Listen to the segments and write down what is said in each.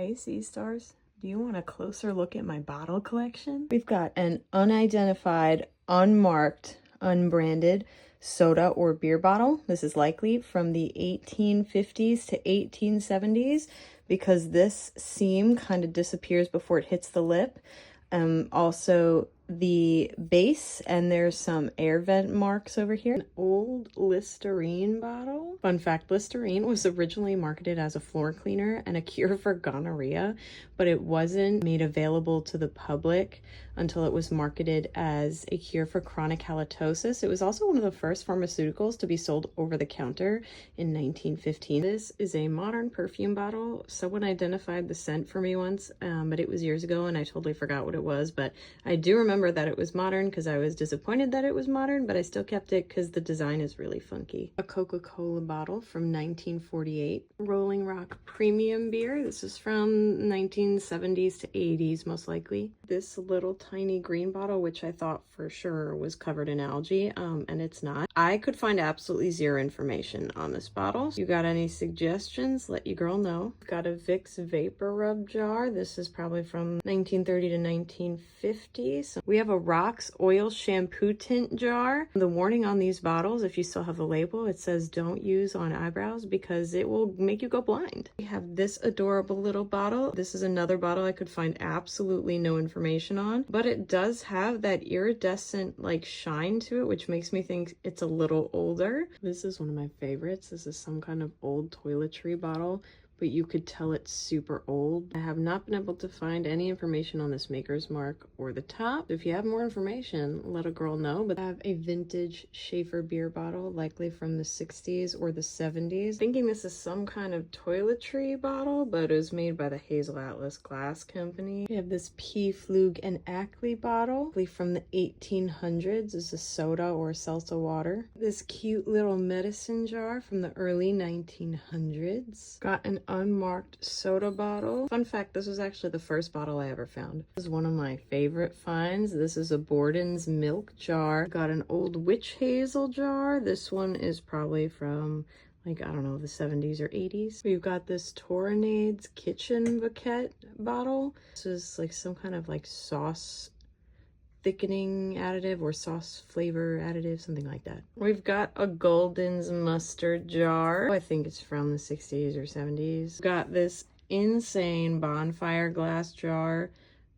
Hey, Sea Stars. Do you want a closer look at my bottle collection? We've got an unidentified, unmarked, unbranded soda or beer bottle. This is likely from the 1850s to 1870s because this seam kind of disappears before it hits the lip. Also the base, and there's some air vent marks over here. An old Listerine bottle. Fun fact, Listerine was originally marketed as a floor cleaner and a cure for gonorrhea, but it wasn't made available to the public until it was marketed as a cure for chronic halitosis. It was also one of the first pharmaceuticals to be sold over the counter in 1915. This is a modern perfume bottle. Someone identified the scent for me once, but it was years ago and I totally forgot what it was, but I do remember that it was modern because I was disappointed that it was modern, but I still kept it because the design is really funky. A Coca-Cola bottle from 1948. Rolling Rock Premium Beer. This is from 1970s to 80s, most likely. This little tiny green bottle, which I thought for sure was covered in algae, and it's not. I could find absolutely zero information on this bottle. You got any suggestions? Let your girl know. Got a Vicks Vapor Rub jar. This is probably from 1930 to 1950. So we have a Rox Oil Shampoo Tint jar. The warning on these bottles, if you still have the label, it says don't use on eyebrows because it will make you go blind. We have this adorable little bottle. This is another bottle I could find absolutely no information on, but it does have that iridescent like shine to it, which makes me think it's a little older. This is one of my favorites. This is some kind of old toiletry bottle, but you could tell it's super old. I have not been able to find any information on this maker's mark or the top. If you have more information, let a girl know. But I have a vintage Schaefer beer bottle, likely from the 60s or the 70s. Thinking this is some kind of toiletry bottle, but it was made by the Hazel Atlas Glass Company. We have this P. Flug and Ackley bottle, from the 1800s. This is soda or seltzer water. This cute little medicine jar from the early 1900s. Got an unmarked soda bottle. Fun fact, this was actually the first bottle I ever found. This is one of my favorite finds. This is a Borden's milk jar. Got an old witch hazel jar. This one is probably from like, I don't know, the 70s or 80s. We've got this Tornades Kitchen Bouquet bottle. This is like some kind of like sauce thickening additive or sauce flavor additive, something like that. We've got a Golden's mustard jar. I think it's from the 60s or 70s. Got this insane bonfire glass jar.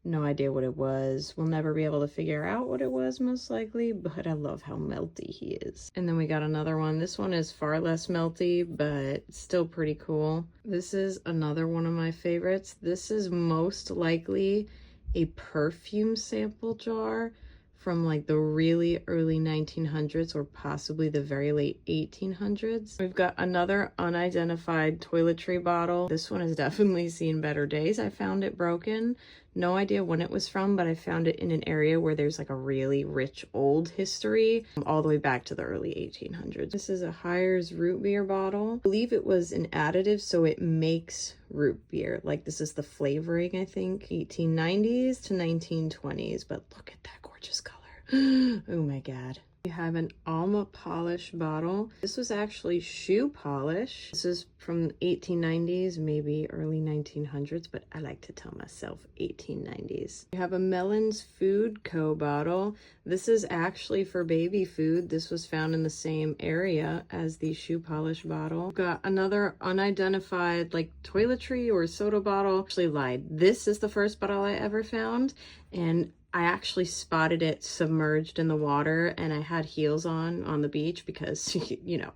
No idea what it was. We'll never be able to figure out what it was, most likely, but I love how melty he is. And then we got another one. This one is far less melty, but still pretty cool. This is another one of my favorites. This is most likely a perfume sample jar from like the really early 1900s or possibly the very late 1800s. We've got another unidentified toiletry bottle. This one has definitely seen better days. I found it broken. No idea when it was from, but I found it in an area where there's like a really rich old history all the way back to the early 1800s. This is a Hires root beer bottle. I believe it was an additive, so it makes root beer. Like this is the flavoring, I think, 1890s to 1920s, but look at that gorgeous color. Oh my God. We have an Alma polish bottle. This was actually shoe polish. This is from 1890s, maybe early 1900s, but I like to tell myself 1890s. We have a Mellon's Food Co. bottle. This is actually for baby food. This was found in the same area as the shoe polish bottle. We've got another unidentified like toiletry or soda bottle. Actually lied. This is the first bottle I ever found, and I actually spotted it submerged in the water, and I had heels on the beach because, you know,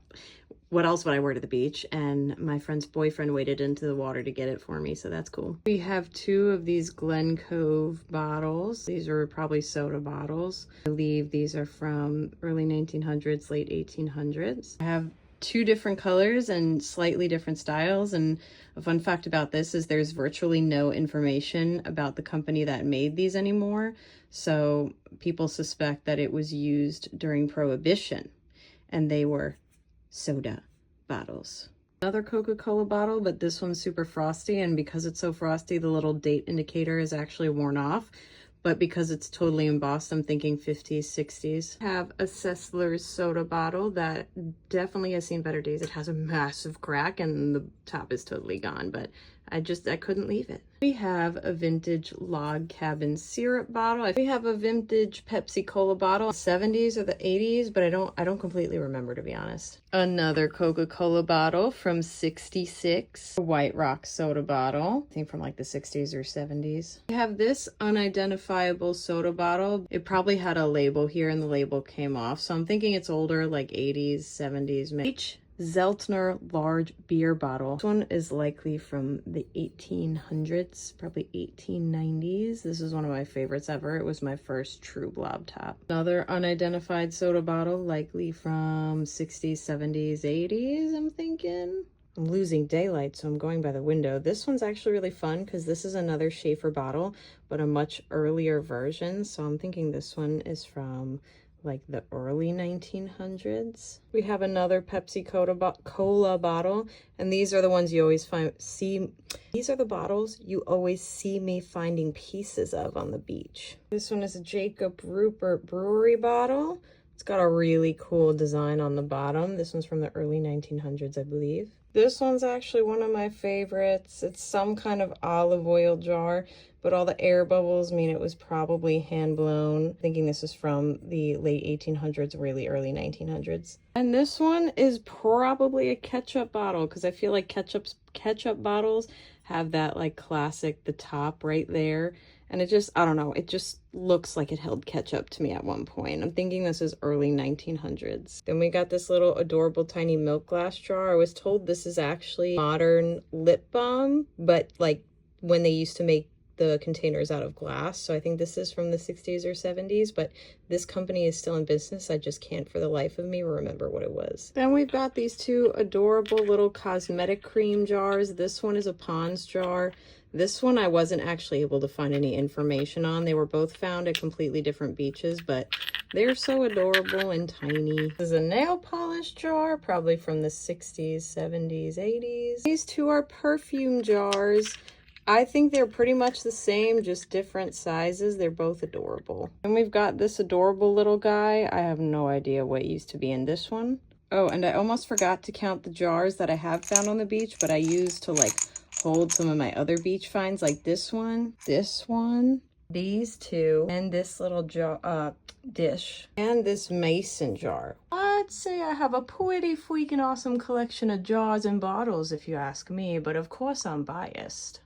what else would I wear to the beach? And my friend's boyfriend waded into the water to get it for me, so that's cool. We have two of these Glen Cove bottles. These are probably soda bottles. I believe these are from early 1900s, late 1800s. I have two different colors and slightly different styles, and a fun fact about this is there's virtually no information about the company that made these anymore, so people suspect that it was used during Prohibition and they were soda bottles. Another Coca-Cola bottle, but this one's super frosty, and because it's so frosty the little date indicator is actually worn off, but because it's totally embossed, I'm thinking 50s, 60s. I have a Sessler's soda bottle that definitely has seen better days. It has a massive crack and the top is totally gone, but I couldn't leave it. We have a vintage log cabin syrup bottle. We have a vintage Pepsi Cola bottle, 70s or the 80s, but I don't completely remember, to be honest. Another Coca-Cola bottle from 66. A White Rock soda bottle, I think from like the 60s or 70s. We have this unidentifiable soda bottle. It probably had a label here and the label came off, so I'm thinking it's older, like 80s, 70s, maybe. Zeltner large beer bottle. This one is likely from the 1800s, probably 1890s. This is one of my favorites ever. It was my first true blob top. Another unidentified soda bottle, likely from 60s, 70s, 80s, I'm thinking. I'm losing daylight, so I'm going by the window. This one's actually really fun because this is another Schaefer bottle, but a much earlier version. So I'm thinking this one is from like the early 1900s. We have another Pepsi Cola bottle, and these are the ones you always these are the bottles you always see me finding pieces of on the beach. This one is a Jacob Rupert Brewery bottle. It's got a really cool design on the bottom. This one's from the early 1900s, I believe. This one's actually one of my favorites. It's some kind of olive oil jar, but all the air bubbles mean it was probably hand blown. Thinking this is from the late 1800s, really early 1900s. And this one is probably a ketchup bottle because I feel like ketchup bottles have that like classic, the top right there. And it just, I don't know, it just looks like it held ketchup to me at one point. I'm thinking this is early 1900s. Then we got this little adorable tiny milk glass jar. I was told this is actually modern lip balm, but like when they used to make the containers out of glass. So I think this is from the 60s or 70s, but this company is still in business. I just can't for the life of me remember what it was. Then we've got these two adorable little cosmetic cream jars. This one is a Pond's jar. This one I wasn't actually able to find any information on. They were both found at completely different beaches, but they're so adorable and tiny. This is a nail polish jar, probably from the 60s, 70s, 80s. These two are perfume jars. I think they're pretty much the same, just different sizes. They're both adorable. And we've got this adorable little guy. I have no idea what used to be in this one. Oh, and I almost forgot to count the jars that I have found on the beach, but I used to like hold some of my other beach finds, like this one, these two, and this little jar, dish, and this mason jar. I'd say I have a pretty freaking awesome collection of jars and bottles if you ask me, but of course I'm biased.